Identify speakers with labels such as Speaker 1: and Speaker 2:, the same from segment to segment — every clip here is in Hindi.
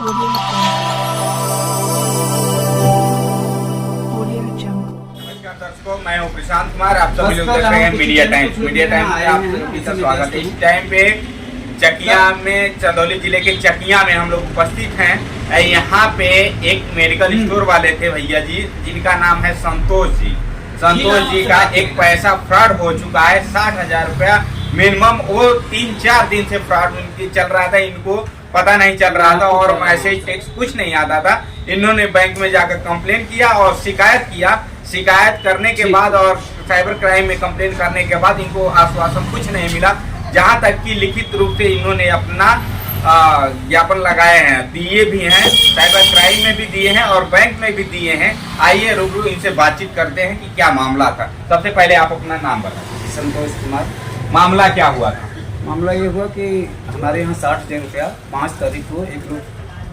Speaker 1: नमस्कार दर्शकों, मैं हूं प्रशांत कुमार। आप सभी लोग देख रहे हैं मीडिया टाइम्स। मीडिया टाइम्स में आप सभी का स्वागत है। इस टाइम पे चकिया में, चंदौली जिले के चकिया में हम लोग उपस्थित हैं। यहाँ पे एक मेडिकल स्टोर वाले थे भैया जी, जिनका नाम है संतोष जी। संतोष जी का एक पैसा फ्रॉड हो चुका है, 60,000 रुपया मिनिमम। वो 3-4 दिन से फ्रॉड चल रहा था, इनको पता नहीं चल रहा था और मैसेज टेक्स्ट कुछ नहीं आता था। इन्होंने बैंक में जाकर कंप्लेन किया और शिकायत किया। शिकायत करने के बाद और साइबर क्राइम में कंप्लेन करने के बाद इनको आश्वासन कुछ नहीं मिला, जहां तक कि लिखित रूप से इन्होंने अपना ज्ञापन लगाए हैं, दिए भी हैं, साइबर क्राइम में भी दिए हैं और बैंक में भी दिए हैं। आइए रूबरू इनसे बातचीत करते हैं कि क्या मामला था। सबसे पहले आप अपना नाम बताएं।
Speaker 2: संतोष कुमार।
Speaker 1: मामला क्या हुआ था?
Speaker 2: मामला ये हुआ कि हमारे यहाँ 60,000 रुपया 5 तारीख को एक लोग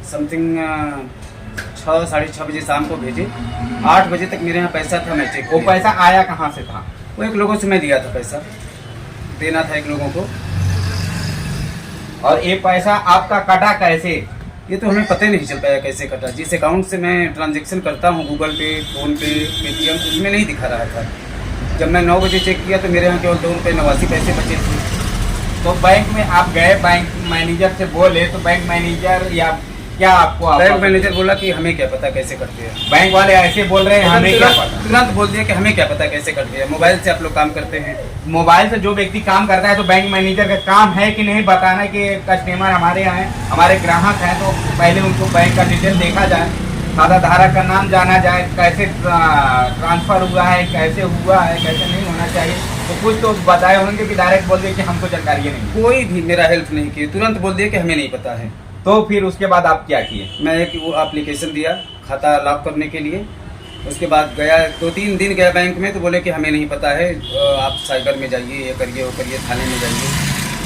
Speaker 2: समथिंग 6-6:30 बजे शाम को भेजे। 8 बजे तक मेरे यहाँ पैसा था, मैं चेक।
Speaker 1: वो पैसा आया कहाँ से था?
Speaker 2: वो एक लोगों से मैं दिया था, पैसा देना था एक लोगों को।
Speaker 1: और ये पैसा आपका कटा कैसे?
Speaker 2: ये तो हमें पता ही नहीं चल पाया कैसे कटा। जिस अकाउंट से मैं ट्रांजैक्शन करता हूँ, गूगल पे, फोन पे, पेटीएम, उसमें नहीं दिखा रहा था। जब मैं 9 बजे चेक किया तो मेरे यहाँ केवल 2 रुपये 89 पैसे बचे थे।
Speaker 1: तो बैंक में आप गए, बैंक मैनेजर से बोले तो बैंक मैनेजर या क्या आपको
Speaker 2: बैंक मैनेजर बोला कि हमें क्या पता कैसे करते हैं।
Speaker 1: बैंक वाले ऐसे बोल रहे हैं, हमें क्या पता।
Speaker 2: तुरंत बोल दिया कि हमें क्या पता कैसे करते हैं, मोबाइल से आप लोग काम करते हैं।
Speaker 1: मोबाइल से जो व्यक्ति काम करता है तो बैंक मैनेजर का काम है कि नहीं बताना कि कस्टमर हमारे यहाँ है, हमारे ग्राहक हैं, तो पहले उनको बैंक का डिटेल देखा जाए, खाता धारक का नाम जाना जाए, कैसे ट्रांसफर हुआ है, कैसे हुआ है, कैसे नहीं होना चाहिए। तो कुछ तो बताए होंगे कि डायरेक्ट बोल दिए कि हमको जानकारी नहीं।
Speaker 2: कोई भी मेरा हेल्प नहीं किया, तुरंत बोल दिया कि हमें नहीं पता है।
Speaker 1: तो फिर उसके बाद आप क्या किए?
Speaker 2: मैं एक वो एप्लीकेशन दिया खाता लॉक करने के लिए। उसके बाद गया, 2-3 दिन गया बैंक में, तो बोले कि हमें नहीं पता है, आप साइबर में जाइए, ये करिए वो करिए, थाने में जाइए।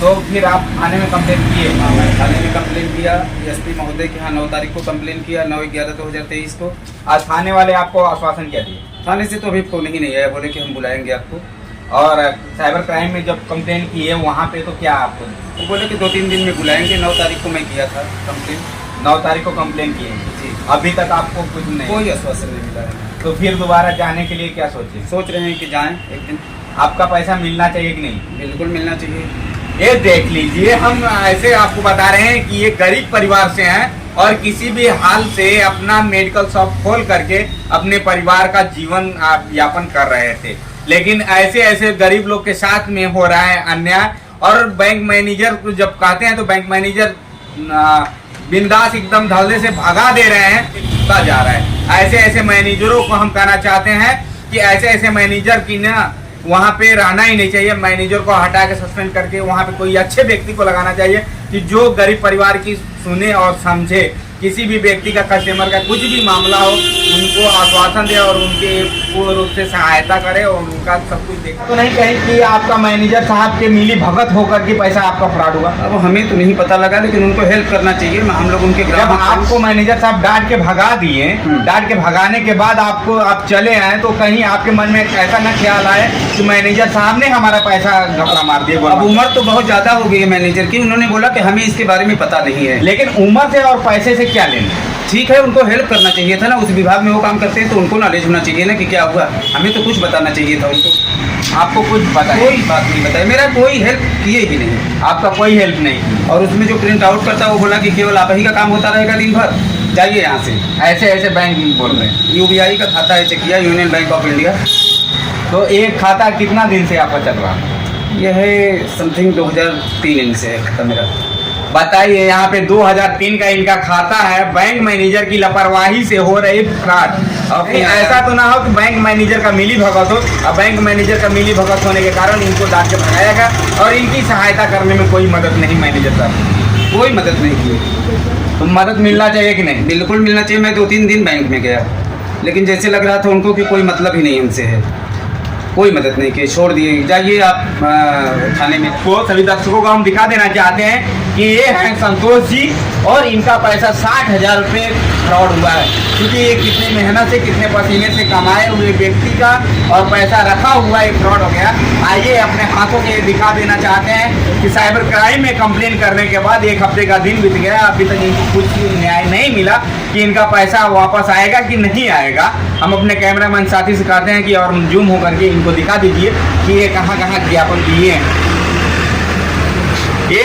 Speaker 1: तो फिर आप थाने में कंप्लेन किए?
Speaker 2: हाँ, मैंने थाने में कंप्लेन किया। एसपी महोदय के यहाँ 9 तारीख को कंप्लेन किया, 9/11/2023 को।
Speaker 1: आज थाने वाले आपको आश्वासन क्या दिए?
Speaker 2: थाने से तो अभी फोन ही नहीं आया, बोले कि हम बुलाएंगे आपको।
Speaker 1: और साइबर क्राइम में जब कंप्लेन की है वहाँ पे तो क्या आपको?
Speaker 2: वो बोले कि 2-3 दिन में बुलाएंगे। 9 तारीख को मैं किया था कंप्लेन।
Speaker 1: 9 तारीख को कंप्लेन किए
Speaker 2: जी।
Speaker 1: अभी तक आपको कुछ नहीं?
Speaker 2: कोई आश्वासन नहीं मिला है।
Speaker 1: तो फिर दोबारा जाने के लिए क्या सोचे?
Speaker 2: सोच रहे हैं कि जाएं एक दिन।
Speaker 1: आपका पैसा मिलना चाहिए कि नहीं?
Speaker 2: बिल्कुल मिलना चाहिए।
Speaker 1: ये देख लीजिए, हम ऐसे आपको बता रहे हैं कि ये गरीब परिवार से हैं और किसी भी हाल से अपना मेडिकल शॉप खोल करके अपने परिवार का जीवन यापन कर रहे थे, लेकिन ऐसे ऐसे गरीब लोग के साथ में हो रहा है अन्याय। और बैंक मैनेजर को जब कहते हैं तो बैंक मैनेजर बिंदास एकदम धड़ल्ले से भगा दे रहे हैं, कुत्ता जा रहा है। ऐसे ऐसे मैनेजरों को हम कहना चाहते हैं कि ऐसे ऐसे मैनेजर की ना वहाँ पे रहना ही नहीं चाहिए। मैनेजर को हटा के सस्पेंड करके वहाँ पे कोई अच्छे व्यक्ति को लगाना चाहिए कि जो गरीब परिवार की सुने और समझे। किसी भी व्यक्ति का, कस्टमर का कुछ भी मामला हो, उनको आश्वासन दे और उनके पूर्ण रूप से सहायता करे और उनका सब कुछ देखे। तो नहीं कहीं कि आपका मैनेजर साहब के मिली भगत होकर के पैसा आपका फ्रॉड हुआ?
Speaker 2: अब हमें तो नहीं पता लगा, लेकिन उनको हेल्प करना चाहिए। हम लोग उनके
Speaker 1: जब आपको मैनेजर साहब डांट के भगा दिए, डांट के भगाने के बाद आपको आप चले आए, तो कहीं आपके मन में ऐसा न ख्याल आए कि मैनेजर साहब ने हमारा पैसा घपला मार दिया?
Speaker 2: अब उम्र तो बहुत ज्यादा हो गई है मैनेजर की, उन्होंने बोला कि हमें इसके बारे में पता नहीं है।
Speaker 1: लेकिन उम्र से और पैसे से क्या लेना?
Speaker 2: ठीक है, उनको हेल्प करना चाहिए था ना, उस विभाग में वो काम करते हैं तो उनको नॉलेज होना चाहिए ना कि क्या हुआ। हमें तो कुछ बताना चाहिए था उनको।
Speaker 1: आपको कुछ पता?
Speaker 2: कोई बात नहीं बताया, मेरा कोई हेल्प किए ही नहीं।
Speaker 1: आपका कोई हेल्प नहीं?
Speaker 2: और उसमें जो प्रिंट आउट करता वो बोला कि केवल आप ही का काम होता रहेगा दिन भर, जाइए यहाँ से।
Speaker 1: ऐसे ऐसे बैंक बोल रहे हैं।
Speaker 2: UBI का खाता है Chakia, Union Bank of India.
Speaker 1: तो एक खाता कितना दिन से आपका चल रहा?
Speaker 2: यह है समथिंग 2003 से है खाता मेरा।
Speaker 1: बताइए, यहाँ पे 2003 का इनका खाता है। बैंक मैनेजर की लापरवाही से हो रही फ्रॉड। और ऐसा तो ना हो कि बैंक मैनेजर का मिली भगत हो, और बैंक मैनेजर का मिली भगत होने के कारण इनको डांट के भगाया गया और इनकी सहायता करने में कोई मदद नहीं मैनेजर साहब,
Speaker 2: कोई मदद नहीं की।
Speaker 1: तो मदद मिलना चाहिए कि नहीं?
Speaker 2: बिल्कुल मिलना चाहिए। मैं 2-3 दिन बैंक में गया, लेकिन जैसे लग रहा था उनको कि कोई मतलब ही नहीं हमसे है। कोई मदद नहीं की, छोड़ दिए। जाइए आप थाने में।
Speaker 1: को सभी दर्शकों को हम दिखा देना चाहते हैं कि ये हैं संतोष जी और इनका पैसा 60,000 रुपये फ्रॉड हुआ है, क्योंकि ये कितने मेहनत से कितने पसीने से कमाए हुए व्यक्ति का और पैसा रखा हुआ एक फ्रॉड हो गया। आइए अपने हाथों के दिखा देना चाहते हैं कि साइबर क्राइम में कंप्लेन करने के बाद 1 हफ्ते का दिन बीत गया, अभी तक इनको कुछ न्याय नहीं मिला कि इनका पैसा वापस आएगा कि नहीं आएगा। हम अपने कैमरामैन साथी से कहते हैं कि और जूम होकर के इनको दिखा दीजिए कि ये कहाँ कहाँ ज्ञापन दिए हैं। ये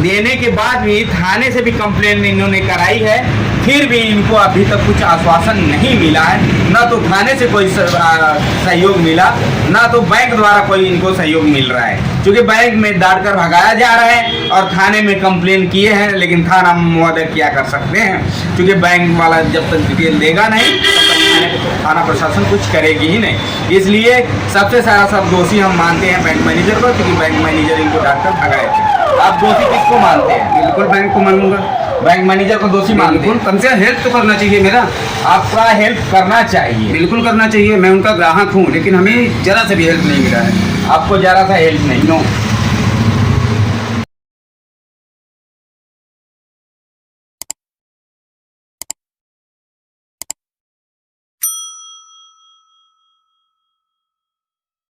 Speaker 1: देने के बाद भी थाने से भी कंप्लेन इन्होंने कराई है, फिर भी इनको अभी तक कुछ आश्वासन नहीं मिला है। ना तो थाने से कोई सहयोग मिला, ना तो बैंक द्वारा कोई इनको सहयोग मिल रहा है, क्योंकि बैंक में डांट कर भगाया जा रहा है और थाने में कंप्लेन किए हैं, लेकिन थाना महोदय क्या कर सकते हैं, क्योंकि बैंक वाला जब तक डिटेल देगा नहीं तब तक थाना प्रशासन कुछ करेगी ही नहीं। इसलिए सबसे सारा सब दोषी हम मानते हैं बैंक मैनेजर को, क्योंकि बैंक मैनेजर इनको डांट कर भगाए थे। आप दोषी किसको मानते हैं?
Speaker 2: बिल्कुल बैंक को मानूंगा,
Speaker 1: बैंक मैनेजर को दोषी मानते हैं।
Speaker 2: कम से हेल्प तो करना चाहिए मेरा।
Speaker 1: आपका हेल्प करना चाहिए,
Speaker 2: बिल्कुल करना चाहिए। मैं उनका ग्राहक हूँ, लेकिन हमें जरा से भी हेल्प नहीं मिला है।
Speaker 1: आपको जरा सा हेल्प नहीं।
Speaker 2: नो।